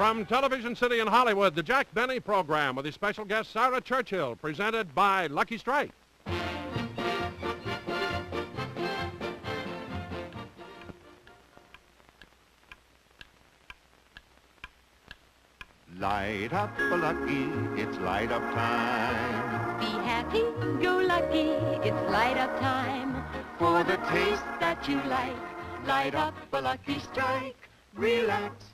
From Television City in Hollywood, the Jack Benny program with his special guest, Sarah Churchill, presented by Lucky Strike. Light up a Lucky, it's light up time. Be happy, go lucky, it's light up time. For the taste that you like, light up a Lucky Strike. Relax,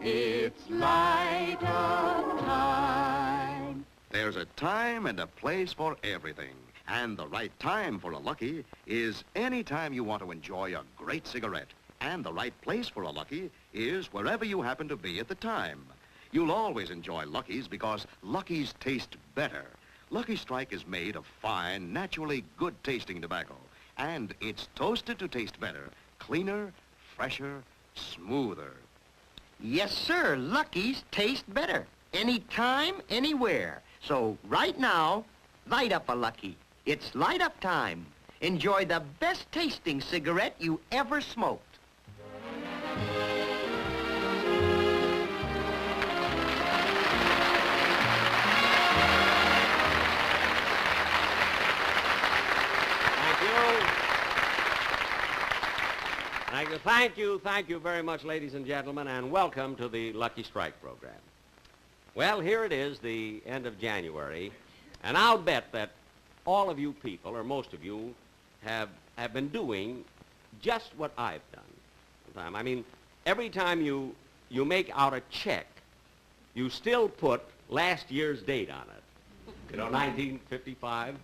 it's light up time. There's a time and a place for everything. And the right time for a Lucky is any time you want to enjoy a great cigarette. And the right place for a Lucky is wherever you happen to be at the time. You'll always enjoy Luckies because Luckies taste better. Lucky Strike is made of fine, naturally good-tasting tobacco. And it's toasted to taste better, cleaner, fresher, smoother. Yes, sir. Lucky's taste better. Anytime, anywhere. So right now, light up a Lucky. It's light up time. Enjoy the best tasting cigarette you ever smoked. Thank you very much, ladies and gentlemen, and welcome to the Lucky Strike program. Well, here it is, the end of January, and I'll bet that all of you people, or most of you, have been doing just what I've done. I mean, every time you make out a check, you still put last year's date on it. You know, 1955.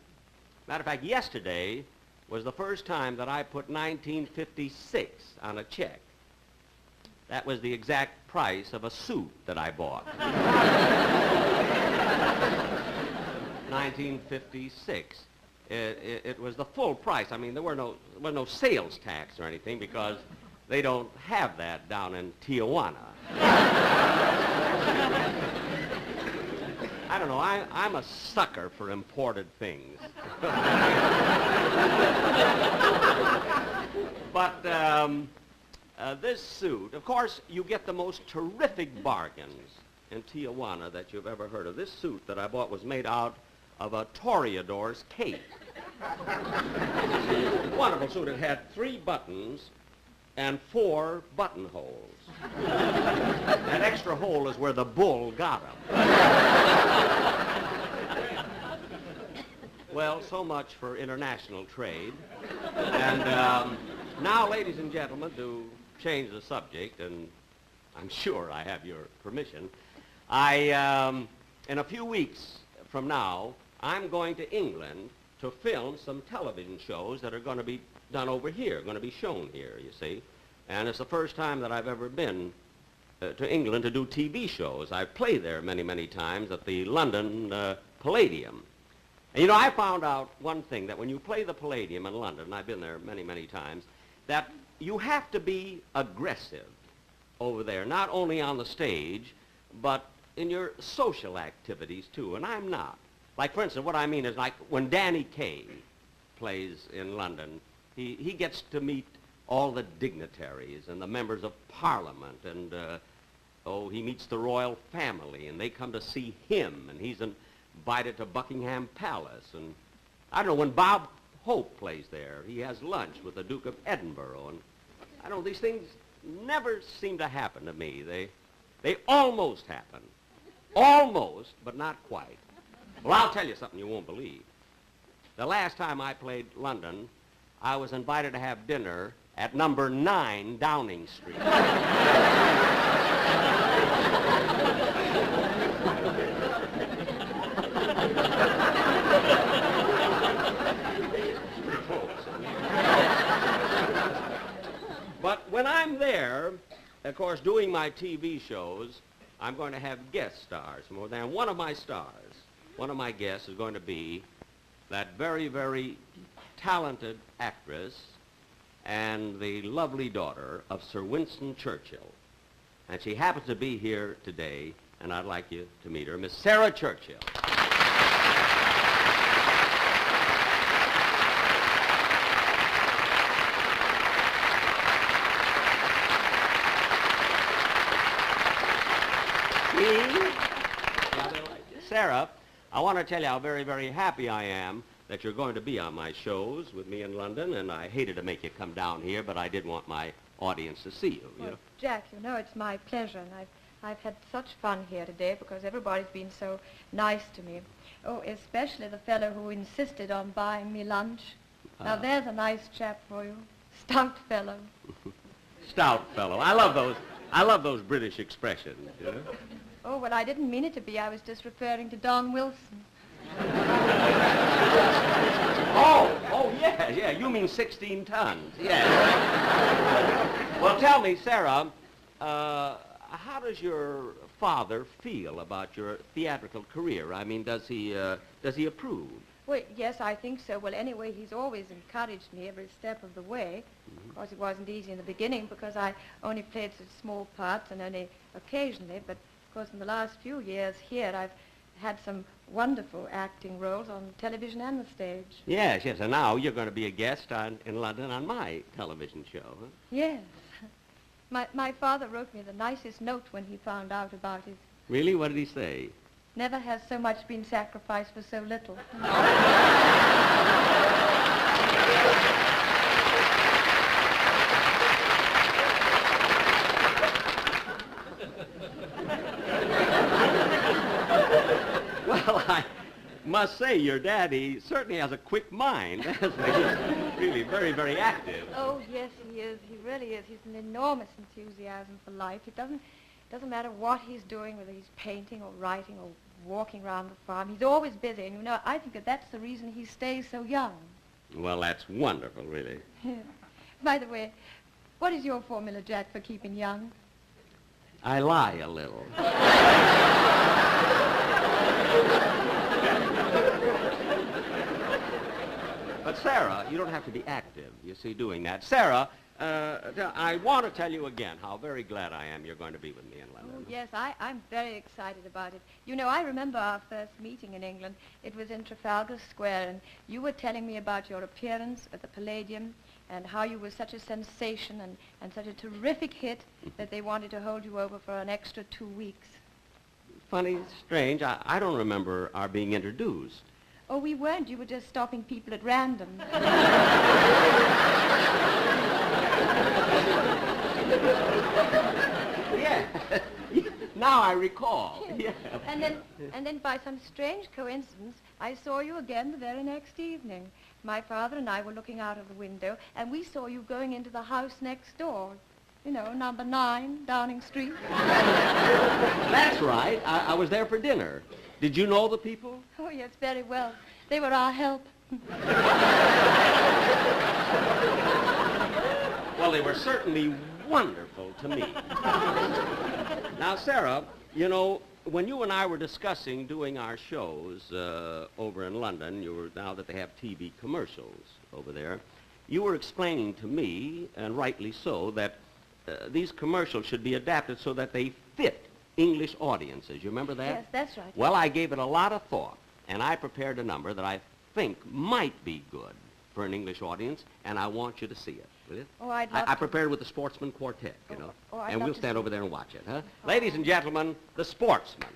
Matter of fact, yesterday was the first time that I put 1956 on a check. That was the exact price of a suit that I bought. 1956. It was the full price. I mean, there was no sales tax or anything because they don't have that down in Tijuana. I don't know, I'm a sucker for imported things. But this suit, of course, you get the most terrific bargains in Tijuana that you've ever heard of. This suit that I bought was made out of a toreador's cape. Wonderful suit. It had 3 buttons and 4 buttonholes. That extra hole is where the bull got him. Well, so much for international trade. And now, ladies and gentlemen, to change the subject, and I'm sure I have your permission, in a few weeks from now, I'm going to England to film some television shows that are going to be done over here, going to be shown here, you see. And it's the first time that I've ever been to England to do TV shows. I've played there many, many times at the London Palladium. And, you know, I found out one thing, that when you play the Palladium in London, and I've been there many, many times, that you have to be aggressive over there, not only on the stage, but in your social activities, too, and I'm not. Like, for instance, what I mean is, like, when Danny Kaye plays in London, he gets to meet all the dignitaries and the members of Parliament, and, he meets the royal family, and they come to see him, and he's invited to Buckingham Palace, and I don't know, when Bob Hope plays there, he has lunch with the Duke of Edinburgh, and I don't know, these things never seem to happen to me. They almost happen. Almost, but not quite. Well, I'll tell you something you won't believe. The last time I played London, I was invited to have dinner at number 9 Downing Street. But when I'm there, of course, doing my TV shows, I'm going to have guest stars more than one of my stars. One of my guests is going to be that very, very talented actress and the lovely daughter of Sir Winston Churchill. And she happens to be here today, and I'd like you to meet her, Miss Sarah Churchill. Sarah, I want to tell you how very, very happy I am that you're going to be on my shows with me in London, and I hated to make you come down here, but I did want my audience to see you, you know. Jack, you know, it's my pleasure, and I've had such fun here today because everybody's been so nice to me. Oh, especially the fellow who insisted on buying me lunch. Now, there's a nice chap for you. Stout fellow. Stout fellow. I love those British expressions, you know. Oh, well, I didn't mean it to be. I was just referring to Don Wilson. Oh, yeah, you mean 16 tons. Yeah. Well, tell me, Sarah, how does your father feel about your theatrical career? I mean, does he approve? Well, yes, I think so. Well, anyway, he's always encouraged me every step of the way. Of course, it wasn't easy in the beginning because I only played such small parts and only occasionally. But, of course, in the last few years here, I've had some wonderful acting roles on television and the stage. Yes, and now you're going to be a guest in London on my television show, huh? Yes. My father wrote me the nicest note when he found out about it. Really? What did he say? Never has so much been sacrificed for so little. Well, I must say your daddy certainly has a quick mind. He's really very, very active. Oh, yes, he is. He really is. He's an enormous enthusiasm for life. It doesn't matter what he's doing, whether he's painting or writing or walking around the farm. He's always busy, and you know, I think that's the reason he stays so young. Well, that's wonderful, really. By the way, what is your formula, Jack, for keeping young? I lie a little. But Sarah, you don't have to be active, you see, doing that. Sarah, I want to tell you again how very glad I am you're going to be with me in London. Oh, yes, I'm very excited about it. You know, I remember our first meeting in England. It was in Trafalgar Square, and you were telling me about your appearance at the Palladium and how you were such a sensation and such a terrific hit that they wanted to hold you over for an extra 2 weeks. Funny, strange, I don't remember our being introduced. Oh, we weren't. You were just stopping people at random. Yeah. Now I recall. Yeah. And then by some strange coincidence, I saw you again the very next evening. My father and I were looking out of the window, and we saw you going into the house next door. You know, number 9, Downing Street. That's right. I was there for dinner. Did you know the people? Oh, yes, very well. They were our help. Well, they were certainly wonderful to me. Now, Sarah, you know, when you and I were discussing doing our shows over in London, now that they have TV commercials over there, you were explaining to me, and rightly so, that these commercials should be adapted so that they fit English audiences. You remember that? Yes, that's right. Well, I gave it a lot of thought, and I prepared a number that I think might be good for an English audience, and I want you to see it. Will you? Oh, I'd love I to. prepared with the Sportsman Quartet, you know. Oh, I'd and love we'll to stand see over it. there and watch it, huh? Ladies and gentlemen, the Sportsman.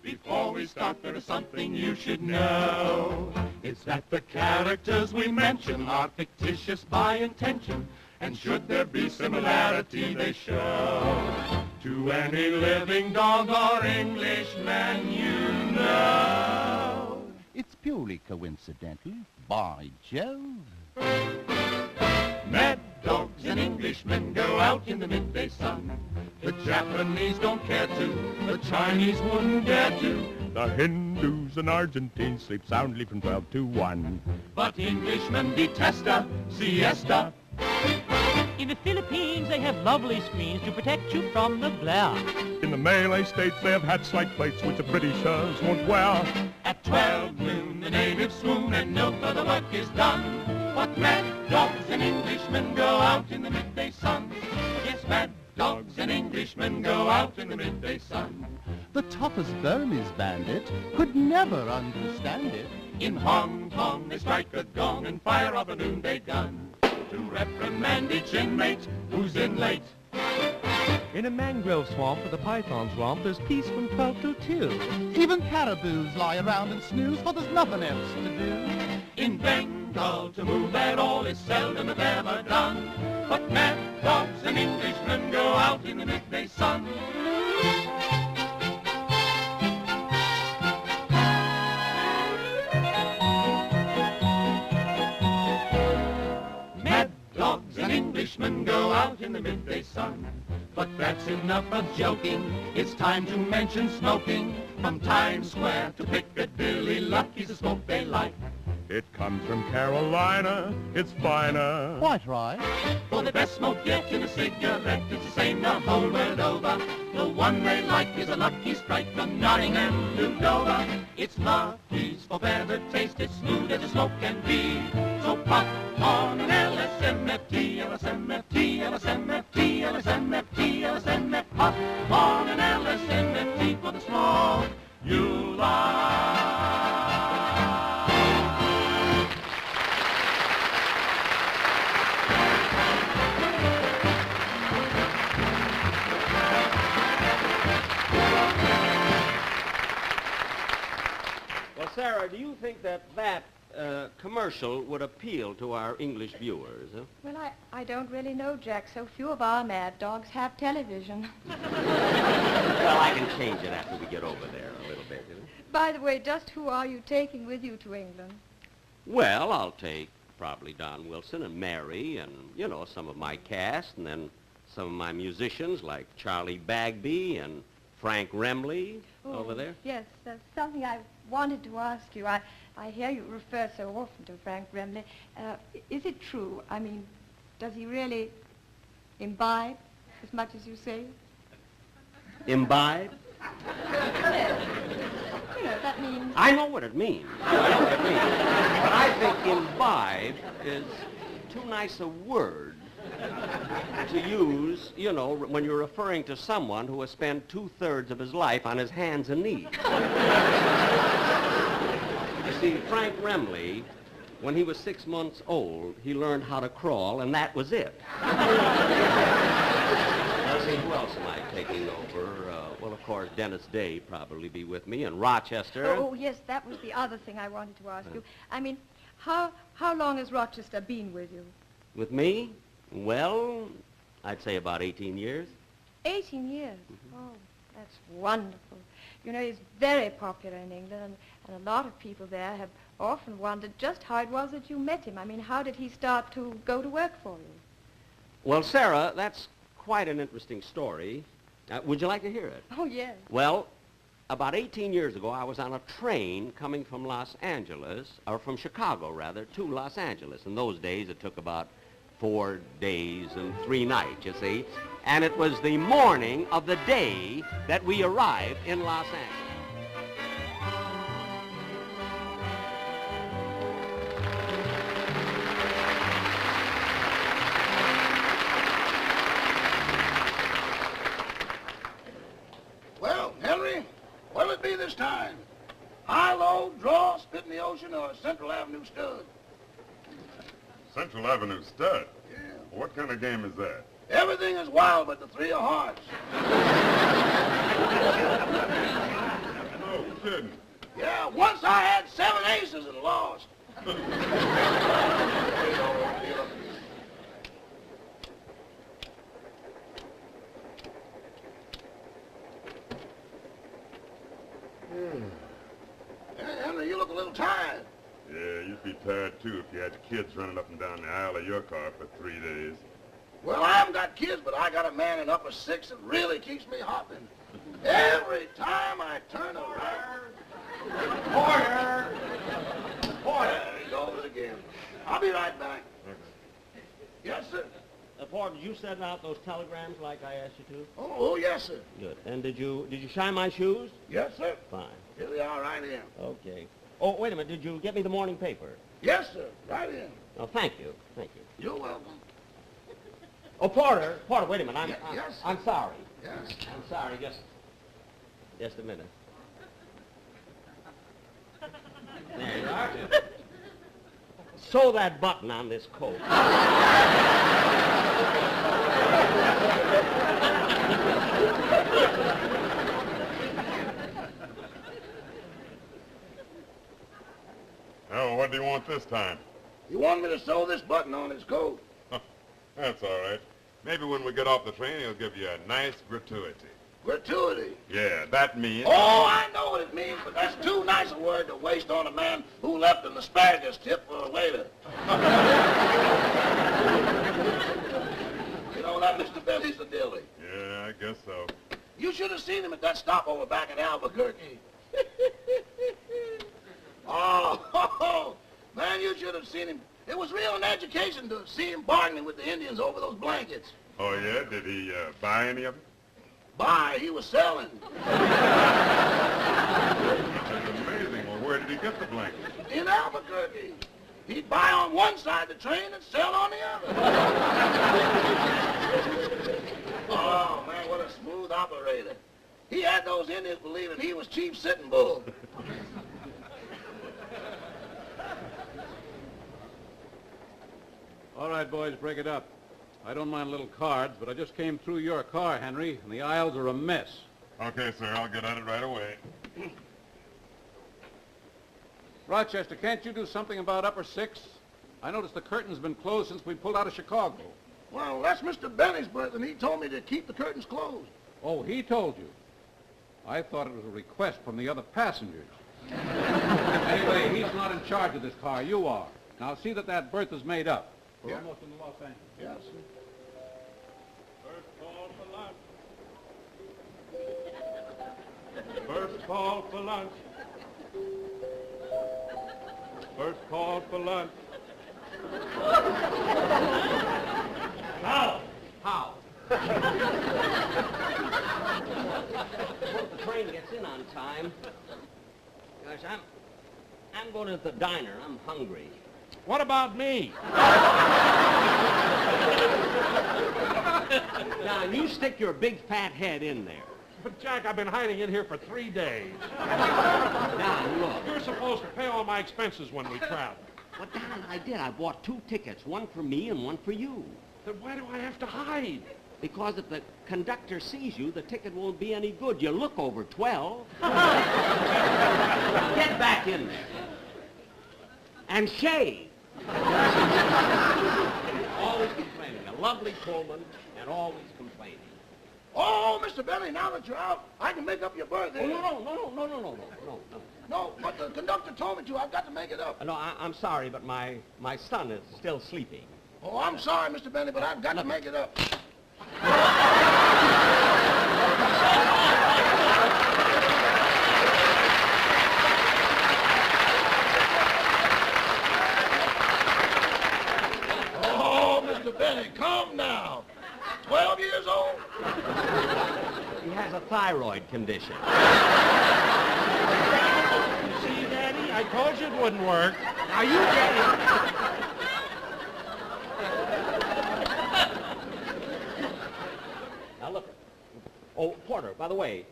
Before we start, there is something you should know. It's that the characters we mention are fictitious by intention, and should there be similarity, they show to any living dog or Englishman you know. It's purely coincidental, by Jove. Mad dogs and Englishmen go out in the midday sun. The Japanese don't care to, the Chinese wouldn't dare to. The Hindus and Argentines sleep soundly from 12 to 1. But Englishmen detest a siesta. In the Philippines, they have lovely screens to protect you from the glare. In the Malay states, they have hats like plates which the Britishers won't wear. At 12 noon, the natives swoon and no further work is done. But mad dogs and Englishmen go out in the midday sun. Yes, mad dogs and Englishmen go out in the midday sun. The tough as Burmese bandit could never understand it. In Hong Kong they strike a gong and fire up a noonday gun to reprimand each inmate who's in late. In a mangrove swamp where the pythons romp, there's peace from 12 till 2. Even caribous lie around and snooze, for there's nothing else to do. In Bengal to move at all is seldom if ever done, but mad dogs and Englishmen go out in the midday sun. Mad dogs and Englishmen go out in the midday sun. But that's enough of joking, it's time to mention smoking. From Times Square to Piccadilly, Lucky's the smoke they like. It comes from Carolina, it's finer. Quite right. For the best smoke yet in a cigarette is the same the whole world over. The one they like is a Lucky Strike from Nottingham to Dover. It's Lucky's for better taste, it's smooth as a smoke can be. So pop on an LSMFT, LSMFT, LSMFT, LSMFT, LSMFT. Pop on an LSMFT for the smoke you like. Well, Sarah, do you think that commercial would appeal to our English viewers? Huh? Well, I don't really know, Jack. So few of our mad dogs have television. Well, I can change it after we get over there a little bit. You know? By the way, just who are you taking with you to England? Well, I'll take probably Don Wilson and Mary and, you know, some of my cast, and then some of my musicians like Charlie Bagby and Frank Remley over there. Yes, that's something I wanted to ask you. I hear you refer so often to Frank Remley. Is it true? I mean, does he really imbibe as much as you say? Imbibe? Yes. You know, that means... I know what it means. I know what it means. But I think imbibe is too nice a word to use, you know, when you're referring to someone who has spent 2/3 of his life on his hands and knees. You see, Frank Remley, when he was 6 months old, he learned how to crawl, and that was it. Now, see, who else am I taking over? Well, of course, Dennis Day probably be with me, and Rochester. Oh, yes, that was the other thing I wanted to ask you. I mean, how long has Rochester been with you? With me? Well, I'd say about 18 years. 18 years? Mm-hmm. Oh, that's wonderful. You know, he's very popular in England, and a lot of people there have often wondered just how it was that you met him. I mean, how did he start to go to work for you? Well, Sarah, that's quite an interesting story. Would you like to hear it? Oh, yes. Well, about 18 years ago, I was on a train coming from Los Angeles, or from Chicago, rather, to Los Angeles. In those days, it took about 4 days and 3 nights, you see. And it was the morning of the day that we arrived in Los Angeles. Well, Henry, what'll it be this time? High, low, draw, spit in the ocean, or Central Avenue stud? Central Avenue stud? Yeah. What kind of game is that? Everything is wild but the 3 of hearts. No kidding. Yeah, once I had 7 aces and lost. Hey, Henry, you look a little tired. Yeah, you'd be tired too if you had kids running up and down the aisle of your car for 3 days. Well, I haven't got kids, but I got a man in upper 6 that really keeps me hopping. Every time I turn around. Porter! Porter! There he goes again. I'll be right back. Yes, sir. Porter, did you send out those telegrams like I asked you to? Oh, yes, sir. Good. And did you shine my shoes? Yes, sir. Fine. Here they are, right in. Okay. Oh, wait a minute. Did you get me the morning paper? Yes, sir. Right in. Oh, thank you. Thank you. You're welcome. Oh, Porter, wait a minute. Yes, sir. I'm sorry. Yes. I'm sorry. Just Just a minute. There you are. Sew that button on this coat. Oh, what do you want this time? You want me to sew this button on his coat? That's all right. Maybe when we get off the train, he'll give you a nice gratuity. Gratuity? Yeah, that means... Oh, I know what it means, but that's too nice a word to waste on a man who left an asparagus tip for a waiter. You know, that Mr. Benny's a dilly. Yeah, I guess so. You should have seen him at that stopover back in Albuquerque. Oh, man, you should have seen him. It was real an education to see him bargaining with the Indians over those blankets. Oh, yeah? Did he buy any of them? Buy? He was selling. That's amazing. Well, where did he get the blankets? In Albuquerque. He'd buy on one side of the train and sell on the other. Oh, man, what a smooth operator. He had those Indians believing he was Chief Sitting Bull. All right, boys, break it up. I don't mind little cards, but I just came through your car, Henry, and the aisles are a mess. Okay, sir, I'll get at it right away. Rochester, can't you do something about Upper 6? I noticed the curtain's been closed since we pulled out of Chicago. Well, that's Mr. Benny's berth, and he told me to keep the curtains closed. Oh, he told you. I thought it was a request from the other passengers. Anyway, he's not in charge of this car. You are. Now, see that that berth is made up. We're almost in Los Angeles. Yes, sir. First call for lunch. First call for lunch. How? How? Hope the train gets in on time. Gosh, I'm going to the diner. I'm hungry. What about me? Now, you stick your big fat head in there. But, Jack, I've been hiding in here for 3 days. Now, look. You're supposed to pay all my expenses when we travel. Well, darling, I did. I bought 2 tickets, one for me and one for you. Then why do I have to hide? Because if the conductor sees you, the ticket won't be any good. You look over 12. Get back in there. And shave. Always complaining. A lovely Pullman and always complaining. Oh, Mr. Benny, now that you're out, I can make up your berth. Oh, no. No, but the conductor told me to. I've got to make it up. No, I'm sorry, but my son is still sleeping. Oh, I'm sorry, Mr. Benny, but I've got to make it up. Oh, Mr. Benny, come now. 12 years old? He has a thyroid condition. See, Daddy, I told you it wouldn't work. Are you getting... Now look. Oh, Porter, by the way,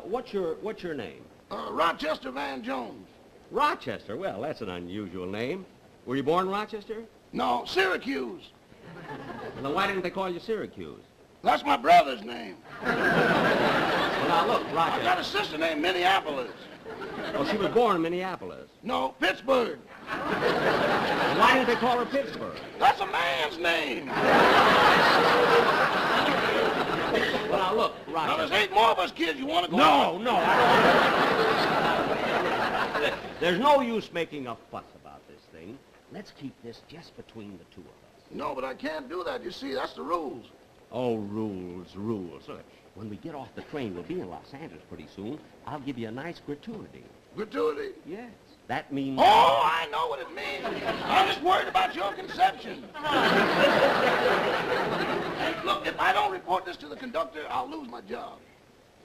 what's your name? Rochester Van Jones. Rochester? Well, that's an unusual name. Were you born in Rochester? No, Syracuse. Well, then why didn't they call you Syracuse? That's my brother's name. Well, now look, Rochester. I've got a sister named Minneapolis. Oh, she was born in Minneapolis. No, Pittsburgh. Well, why didn't they call her Pittsburgh? That's a man's name. Well, now look, Rochester. Now, there's 8 more of us kids. You want to go No, no, I don't. There's no use making a fuss about this thing. Let's keep this just between the 2 of us. No, but I can't do that. You see, that's the rules. Oh, rules. Look, when we get off the train, we'll be in Los Angeles pretty soon. I'll give you a nice gratuity. Gratuity? Yes. That means... Oh, I know what it means. I'm just worried about your conception. Hey, look, if I don't report this to the conductor, I'll lose my job.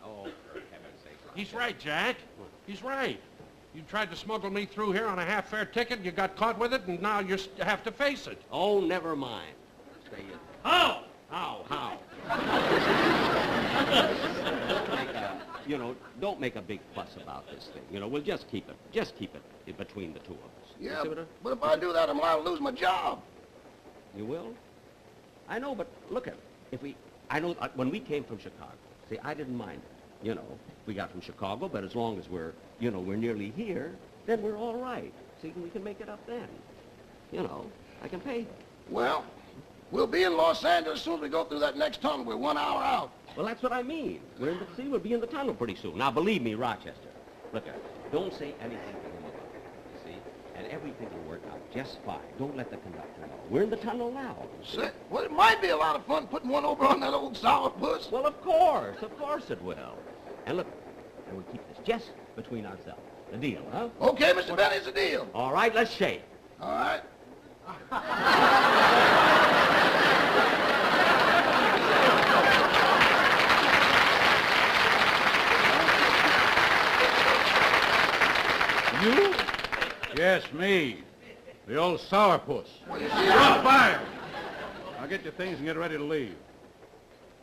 Oh, for heaven's sake. He's right, Jack. He's right. You tried to smuggle me through here on a half-fare ticket, you got caught with it, and now you have to face it. Oh, never mind. Stay in. How? How? you know, don't make a big fuss about this thing. You know, we'll just keep it between the two of us. You Yeah, see what but if I do that, I'm liable to lose my job. You will? I know, but look at it. I know when we came from Chicago, see, I didn't mind it. You know, we got from Chicago, but as long as we're nearly here, then we're all right. See, we can make it up then. You know, I can pay. Well, we'll be in Los Angeles as soon as we go through that next tunnel. We're 1 hour out. Well, that's what I mean. We'll be in the tunnel pretty soon. Now, believe me, Rochester, look at it. Don't say anything to him about it, you see? And everything will work out just fine. Don't let the conductor know. We're in the tunnel now. Say, well, it might be a lot of fun putting one over on that old sourpuss. Well, of course it will. And look, and we'll keep this just between ourselves. The deal, huh? Okay, Mr. Benny, it's a deal. All right, let's shake. All right. You? Yes, me. The old sourpuss. Well, you see, Stop fire! Now get your things and get ready to leave.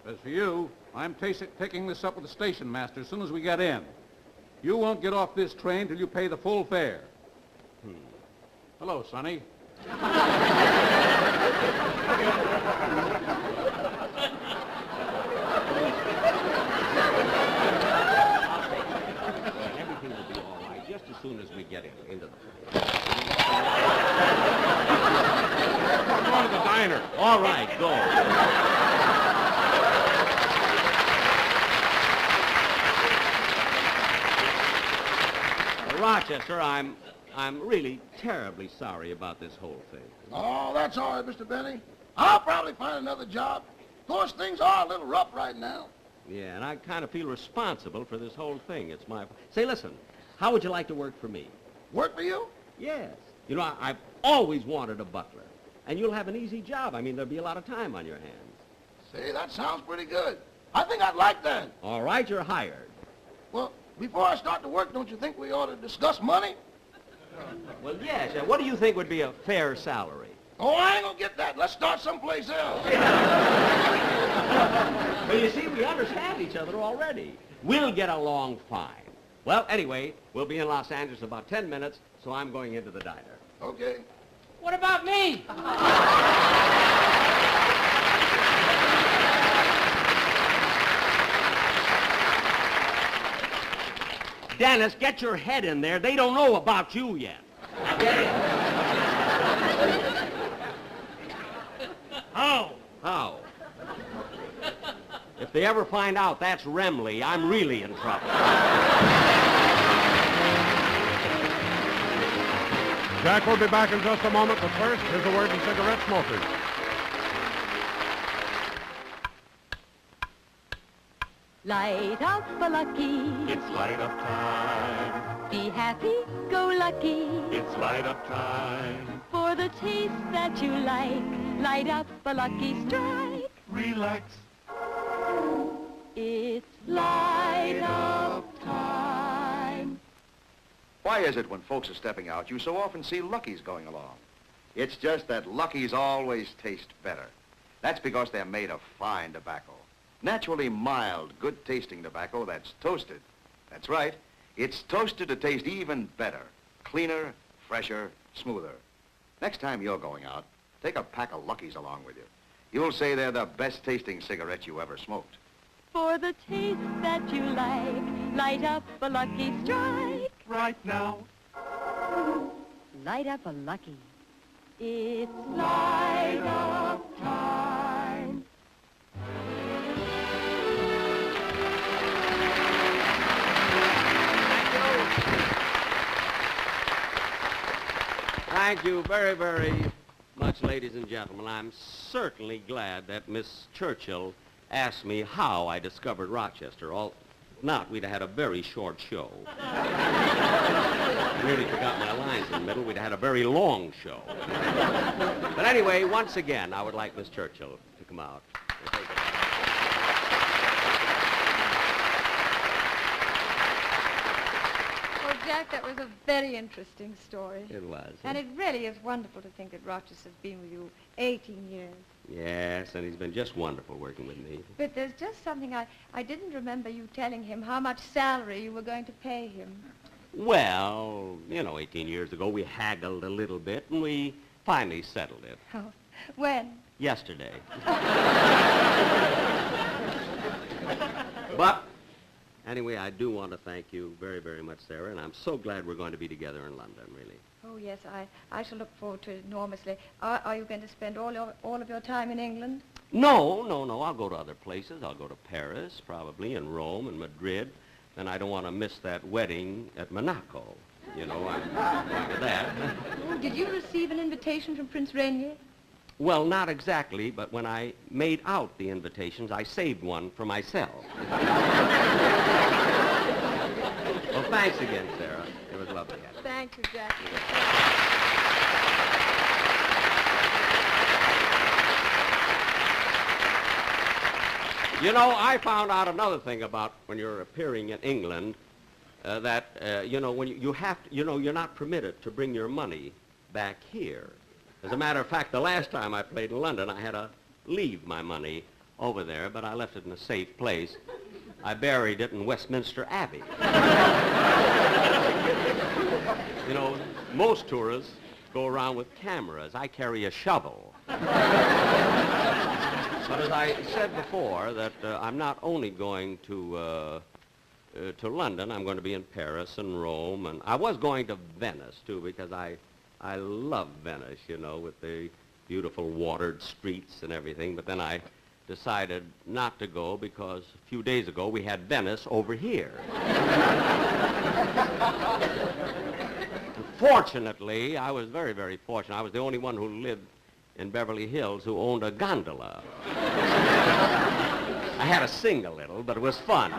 As for you, I'm taking this up with the station master as soon as we get in. You won't get off this train till you pay the full fare. Hello, Sonny. Everything will be all right just as soon as we get into the... Come on to the diner. All right, go. Rochester, I'm really terribly sorry about this whole thing. Oh, that's all right, Mr. Benny. I'll probably find another job. Of course, things are a little rough right now. Yeah, and I kind of feel responsible for this whole thing. It's my... Say, listen, how would you like to work for me? Work for you? Yes. You know, I've always wanted a butler. And you'll have an easy job. I mean, there'll be a lot of time on your hands. Say, that sounds pretty good. I think I'd like that. All right, you're hired. Well, before I start to work, don't you think we ought to discuss money? Well, yes. What do you think would be a fair salary? Oh, I ain't gonna get that. Let's start someplace else. Well, you see, we understand each other already. We'll get along fine. Well, anyway, we'll be in Los Angeles in about 10 minutes, so I'm going into the diner. Okay. What about me? Dennis, get your head in there. They don't know about you yet. How? How? If they ever find out that's Remley, I'm really in trouble. Jack will be back in just a moment, but first, here's a word to cigarette smokers. Light up a lucky. It's light up time. Be happy, go lucky. It's light up time. For the taste that you like, light up a lucky strike. Relax. It's light up time. Why is it when folks are stepping out, you so often see Luckies going along? It's just that Luckies always taste better. That's because they're made of fine tobacco. Naturally mild, good-tasting tobacco that's toasted. That's right. It's toasted to taste even better. Cleaner, fresher, smoother. Next time you're going out, take a pack of Luckies along with you. You'll say they're the best-tasting cigarette you ever smoked. For the taste that you like, light up a lucky strike. Right now. Light up a lucky. It's light up time. Thank you very, very much, ladies and gentlemen. I'm certainly glad that Miss Churchill asked me how I discovered Rochester. If not, we'd have had a very short show. I nearly forgot my lines in the middle. We'd have had a very long show. But anyway, once again, I would like Miss Churchill to come out. Well, Jack, that was a very interesting story. It was. And it really is wonderful to think that Rochester's been with you 18 years. Yes, and he's been just wonderful working with me. But there's just something I didn't remember you telling him how much salary you were going to pay him. Well, 18 years ago, we haggled a little bit, and we finally settled it. Oh, when? Yesterday. But, anyway, I do want to thank you very, very much, Sarah, and I'm so glad we're going to be together in London, really. Oh, yes, I shall look forward to it enormously. Are you going to spend all of your time in England? No. I'll go to other places. I'll go to Paris, probably, and Rome, and Madrid. And I don't want to miss that wedding at Monaco. I'm going to that. Oh, did you receive an invitation from Prince Rainier? Well, not exactly, but when I made out the invitations, I saved one for myself. Well, thanks again, Sarah. It was lovely. Thank you, Jack. I found out another thing about when you're appearing in England, that, when you have to, you're not permitted to bring your money back here. As a matter of fact, the last time I played in London, I had to leave my money over there, but I left it in a safe place. I buried it in Westminster Abbey. Most tourists go around with cameras. I carry a shovel. But as I said before, that I'm not only going to London, I'm going to be in Paris and Rome, and I was going to Venice, too, because I love Venice, with the beautiful watered streets and everything, but then I decided not to go because a few days ago we had Venice over here. Fortunately, I was very, very fortunate. I was the only one who lived in Beverly Hills who owned a gondola. I had to sing a little, but it was fun.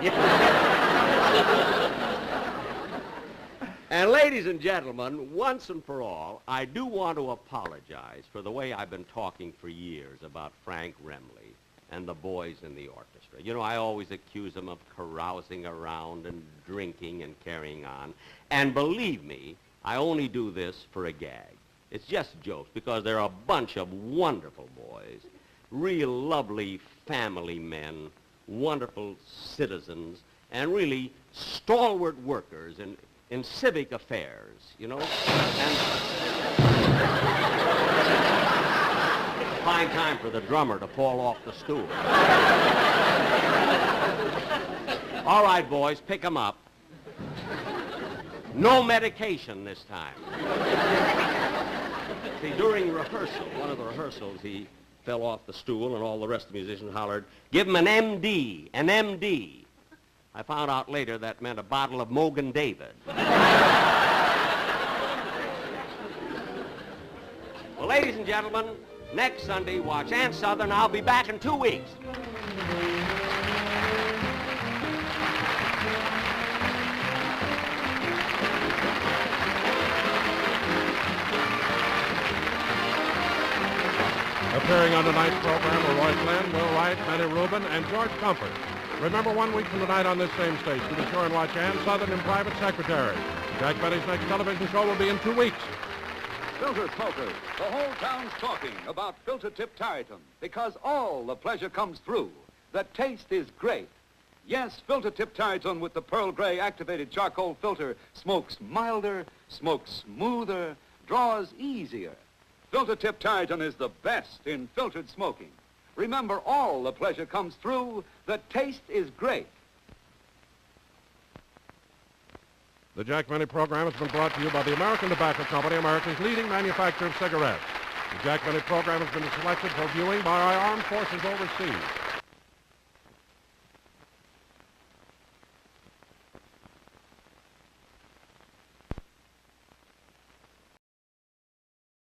And ladies and gentlemen, once and for all, I do want to apologize for the way I've been talking for years about Frank Remley and the boys in the orchestra. I always accuse them of carousing around and drinking and carrying on. And believe me, I only do this for a gag. It's just jokes, because they're a bunch of wonderful boys, real lovely family men, wonderful citizens, and really stalwart workers in civic affairs, And fine time for the drummer to fall off the stool. All right, boys, pick 'em up. No medication this time. See, during rehearsal, one of the rehearsals, he fell off the stool, and all the rest of the musicians hollered, "Give him an MD, an MD." I found out later that meant a bottle of Mogan David. Well, ladies and gentlemen, next Sunday, watch Aunt Southern. I'll be back in 2 weeks. Appearing on tonight's program are Roy Flynn, Will Wright, Benny Rubin, and George Comfort. Remember, 1 week from tonight on this same station, be sure and watch Ann Southern and Private Secretary. Jack Benny's next television show will be in 2 weeks. Filter smokers, the whole town's talking about Filter Tip Tarryton because all the pleasure comes through. The taste is great. Yes, Filter Tip Tarryton with the Pearl Gray activated charcoal filter smokes milder, smokes smoother, draws easier. Filter Tip Tarryton is the best in filtered smoking. Remember, all the pleasure comes through. The taste is great. The Jack Benny program has been brought to you by the American Tobacco Company, America's leading manufacturer of cigarettes. The Jack Benny program has been selected for viewing by our armed forces overseas.